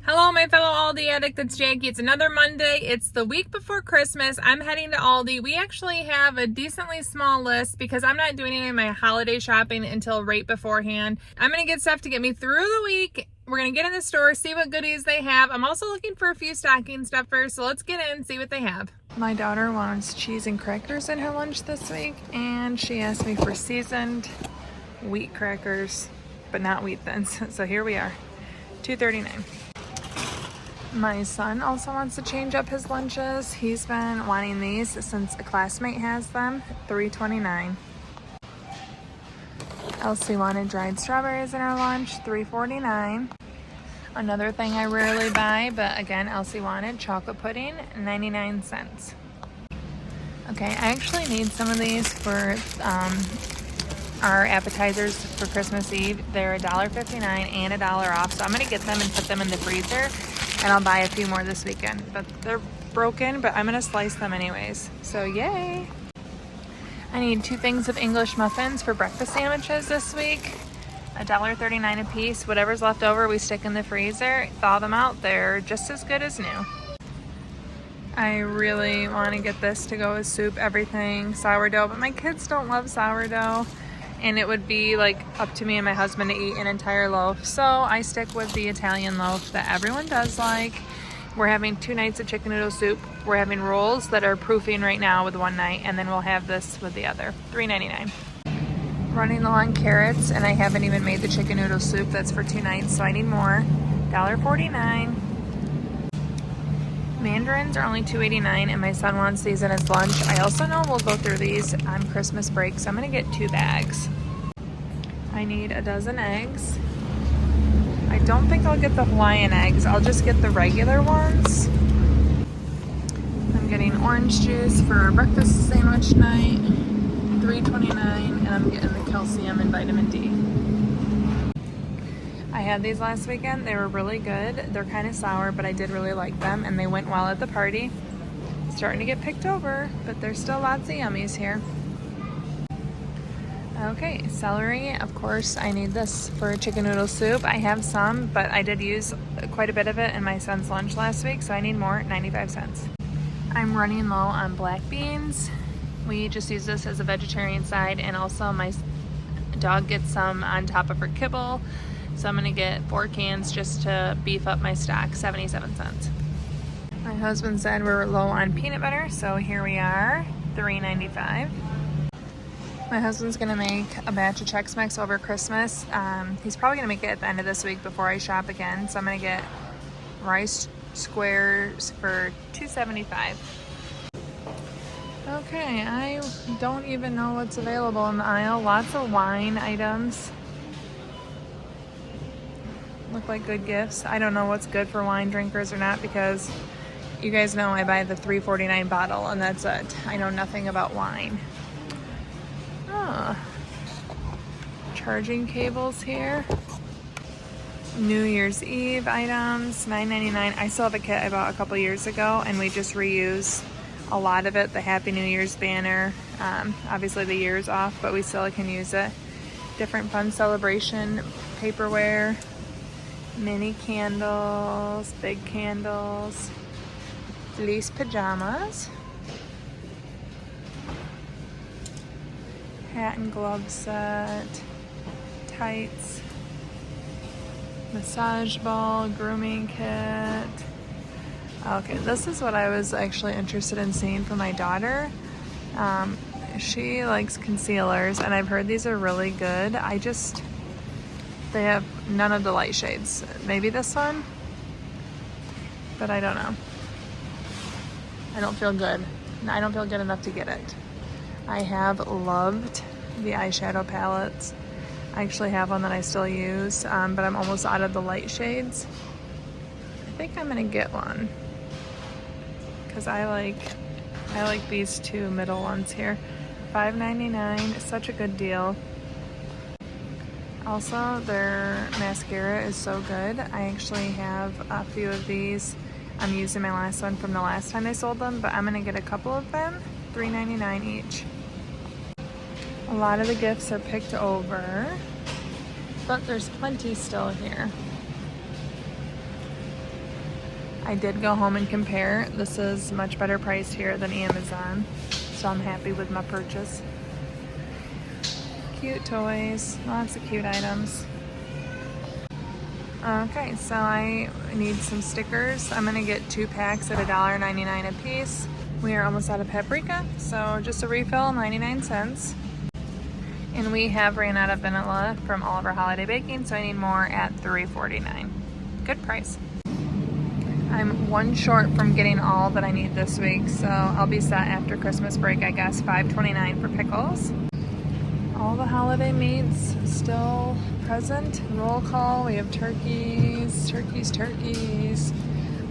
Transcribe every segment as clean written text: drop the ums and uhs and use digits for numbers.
Hello, my fellow Aldi addict. It's Jackie. It's another Monday. It's the week before Christmas. I'm heading to Aldi. We actually have a decently small list because I'm not doing any of my holiday shopping until right beforehand. I'm going to get stuff to get me through the week. We're going to get in the store, see what goodies they have. I'm also looking for a few stocking stuffers, so let's get in and see what they have. My daughter wants cheese and crackers in her lunch this week, and she asked me for seasoned wheat crackers, but not wheat thins. So here we are, $2.39. My son also wants to change up his lunches. He's been wanting these since a classmate has them, $3.29. Elsie wanted dried strawberries in her lunch, $3.49. Another thing I rarely buy, but again, Elsie wanted chocolate pudding, 99 cents. Okay, I actually need some of these for our appetizers for Christmas Eve. They're $1.59 and $1 off, so I'm gonna get them and put them in the freezer, and I'll buy a few more this weekend. But they're broken, but I'm gonna slice them anyways, so yay. I need 2 things of English muffins for breakfast sandwiches this week, $1.39 a piece. Whatever's left over we stick in the freezer, thaw them out, they're just as good as new. I really want to get this to go with soup, everything, sourdough, but my kids don't love sourdough, and it would be like up to me and my husband to eat an entire loaf, so I stick with the Italian loaf that everyone does like. We're having 2 nights of chicken noodle soup. We're having rolls that are proofing right now with one night, and then we'll have this with the other, $3.99. Running low on carrots, and I haven't even made the chicken noodle soup. That's for 2 nights, so I need more, $1.49. Mandarins are only $2.89, and my son wants these in his lunch. I also know we'll go through these on Christmas break, so I'm gonna get 2 bags. I need a dozen eggs. I don't think I'll get the Hawaiian eggs. I'll just get the regular ones. I'm getting orange juice for breakfast sandwich night, $3.29, and I'm getting the calcium and vitamin D. I had these last weekend. They were really good. They're kind of sour, but I did really like them, and they went well at the party. Starting to get picked over, but there's still lots of yummies here. Okay, celery, of course, I need this for chicken noodle soup. I have some, but I did use quite a bit of it in my son's lunch last week, so I need more, 95 cents. I'm running low on black beans. We just use this as a vegetarian side, and also my dog gets some on top of her kibble. So I'm gonna get 4 cans just to beef up my stock, 77 cents. My husband said we're low on peanut butter, so here we are, $3.95. My husband's gonna make a batch of Chex Mix over Christmas. He's probably gonna make it at the end of this week before I shop again. So I'm gonna get rice squares for $2.75. Okay, I don't even know what's available in the aisle. Lots of wine items. Look like good gifts. I don't know what's good for wine drinkers or not, because you guys know I buy the $3.49 bottle and that's it. I know nothing about wine. Charging cables here. New Year's Eve items, $9.99. I still have a kit I bought a couple years ago, and we just reuse a lot of it. The Happy New Year's banner. Obviously the year's off, but we still can use it. Different fun celebration paperware. Mini candles, big candles, fleece pajamas, hat and glove set, tights, massage ball, grooming kit. Okay, this is what I was actually interested in seeing for my daughter. She likes concealers, and I've heard these are really good. They have none of the light shades. Maybe this one, but I don't know. I don't feel good. I don't feel good enough to get it. I have loved the eyeshadow palettes. I actually have one that I still use, but I'm almost out of the light shades. I think I'm gonna get one because I like these 2 middle ones here. $5.99 is such a good deal. Also, their mascara is so good. I actually have a few of these. I'm using my last one from the last time I sold them, but I'm gonna get a couple of them, $3.99 each. A lot of the gifts are picked over, but there's plenty still here. I did go home and compare. This is much better priced here than Amazon, so I'm happy with my purchase. Cute toys, lots of cute items. Okay, so I need some stickers. I'm gonna get 2 packs at $1.99 a piece. We are almost out of paprika, so just a refill, 99 cents. And we have ran out of vanilla from all of our holiday baking, so I need more at $3.49. Good price. I'm one short from getting all that I need this week, so I'll be set after Christmas break, I guess. $5.29 for pickles. All the holiday meats still present. Roll call. We have turkeys,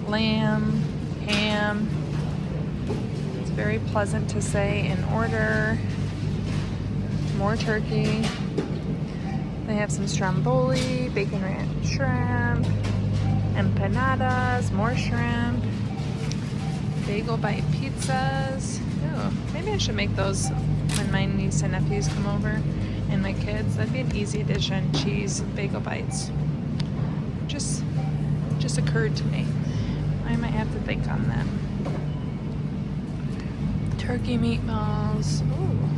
lamb, ham. It's very pleasant to say in order. More turkey. They have some stromboli, bacon ranch shrimp, empanadas, more shrimp, bagel bite pizzas. Oh, maybe I should make those when my niece and nephews come over and my kids. That'd be an easy addition. Cheese bagel bites. Just occurred to me. I might have to think on that. Turkey meatballs. Ooh.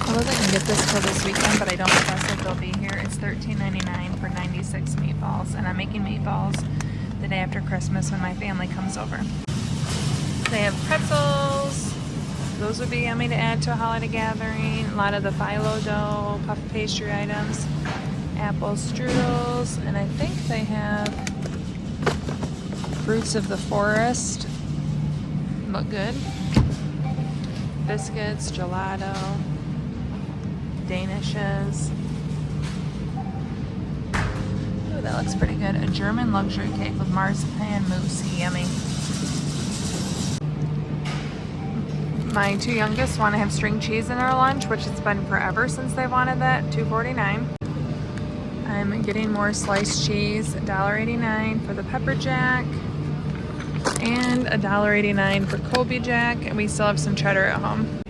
I wasn't gonna get this till this weekend, but I don't trust that they'll be here. It's $13.99 for 96 meatballs, and I'm making meatballs the day after Christmas when my family comes over. They have pretzels. Those would be yummy to add to a holiday gathering. A lot of the phyllo dough, puff pastry items, apple strudels, and I think they have fruits of the forest. Look good. Biscuits, gelato, danishes. Ooh, that looks pretty good. A German luxury cake with marzipan mousse. Yummy. My 2 youngest want to have string cheese in our lunch, which it's been forever since they wanted that. $2.49. I'm getting more sliced cheese. $1.89 for the pepper jack. And $1.89 for Colby Jack. And we still have some cheddar at home.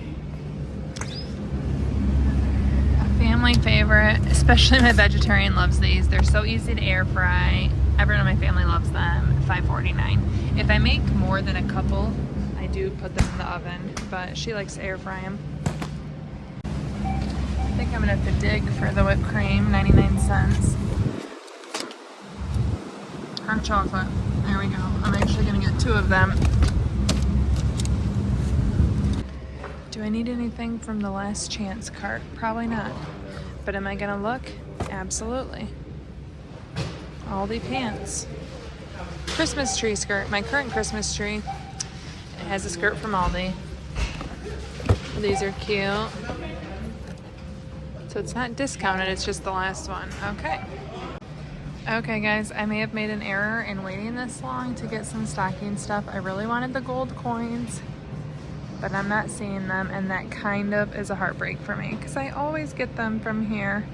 Family favorite, especially my vegetarian loves these. They're so easy to air fry. Everyone in my family loves them. $5.49. If I make more than a couple, I do put them in the oven, but she likes to air fry them. I think I'm gonna have to dig for the whipped cream, 99 cents. Hot chocolate. There we go. I'm actually gonna get 2 of them. Do I need anything from the last chance cart? Probably not. But am I gonna look? Absolutely. ALDI pants. Christmas tree skirt. My current Christmas tree has a skirt from ALDI. These are cute. So it's not discounted, it's just the last one. Okay. Okay guys, I may have made an error in waiting this long to get some stocking stuff. I really wanted the gold coins, but I'm not seeing them, and that kind of is a heartbreak for me because I always get them from here.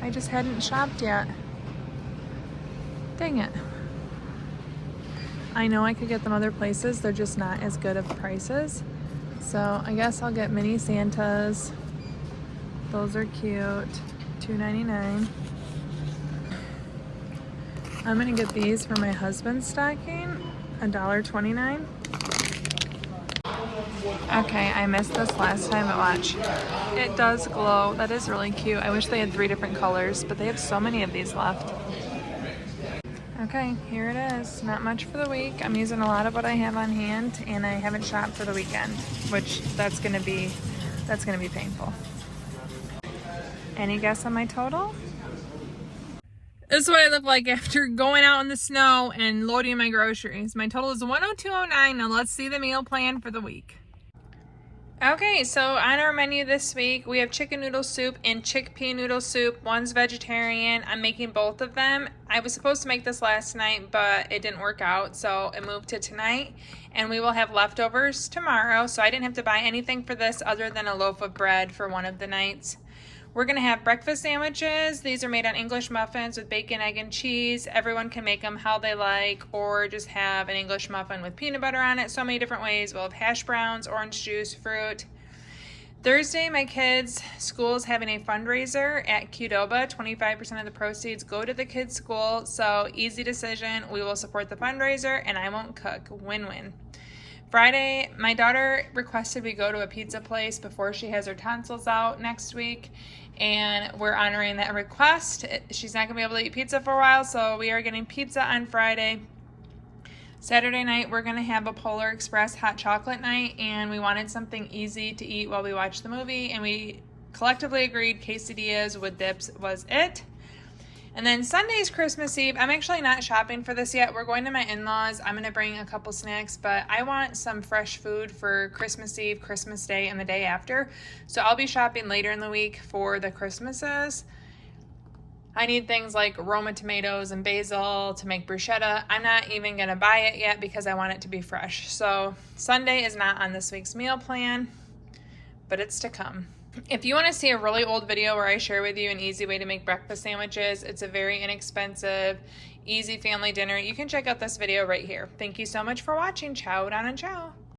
I just hadn't shopped yet. Dang it. I know I could get them other places, they're just not as good of prices. So I guess I'll get mini Santas. Those are cute. $2.99. I'm gonna get these for my husband's stocking. $1.29. Okay, I missed this last time, but watch. It does glow. That is really cute. I wish they had 3 different colors, but they have so many of these left. Okay, here it is. Not much for the week. I'm using a lot of what I have on hand, and I haven't shopped for the weekend, which that's gonna be painful. Any guess on my total? This is what I look like after going out in the snow and loading my groceries. My total is $102.09. Now let's see the meal plan for the week. Okay, so on our menu this week, we have chicken noodle soup and chickpea noodle soup. One's vegetarian. I'm making both of them. I was supposed to make this last night, but it didn't work out, so it moved to tonight. And we will have leftovers tomorrow, so I didn't have to buy anything for this other than a loaf of bread for one of the nights. We're going to have breakfast sandwiches. These are made on English muffins with bacon, egg, and cheese. Everyone can make them how they like, or just have an English muffin with peanut butter on it. So many different ways. We'll have hash browns, orange juice, fruit. Thursday, my kids' school is having a fundraiser at Qdoba. 25% of the proceeds go to the kids' school, so easy decision. We will support the fundraiser, and I won't cook. Win-win. Friday, my daughter requested we go to a pizza place before she has her tonsils out next week, and we're honoring that request. She's not going to be able to eat pizza for a while, so we are getting pizza on Friday. Saturday night, we're going to have a Polar Express hot chocolate night, and we wanted something easy to eat while we watched the movie, and we collectively agreed quesadillas with dips was it. And then Sunday's Christmas Eve. I'm actually not shopping for this yet. We're going to my in-laws. I'm going to bring a couple snacks, but I want some fresh food for Christmas Eve, Christmas Day, and the day after. So I'll be shopping later in the week for the Christmases. I need things like Roma tomatoes and basil to make bruschetta. I'm not even going to buy it yet because I want it to be fresh. So Sunday is not on this week's meal plan, but it's to come. If you want to see a really old video where I share with you an easy way to make breakfast sandwiches, it's a very inexpensive, easy family dinner, you can check out this video right here. Thank you so much for watching. Ciao, down and ciao.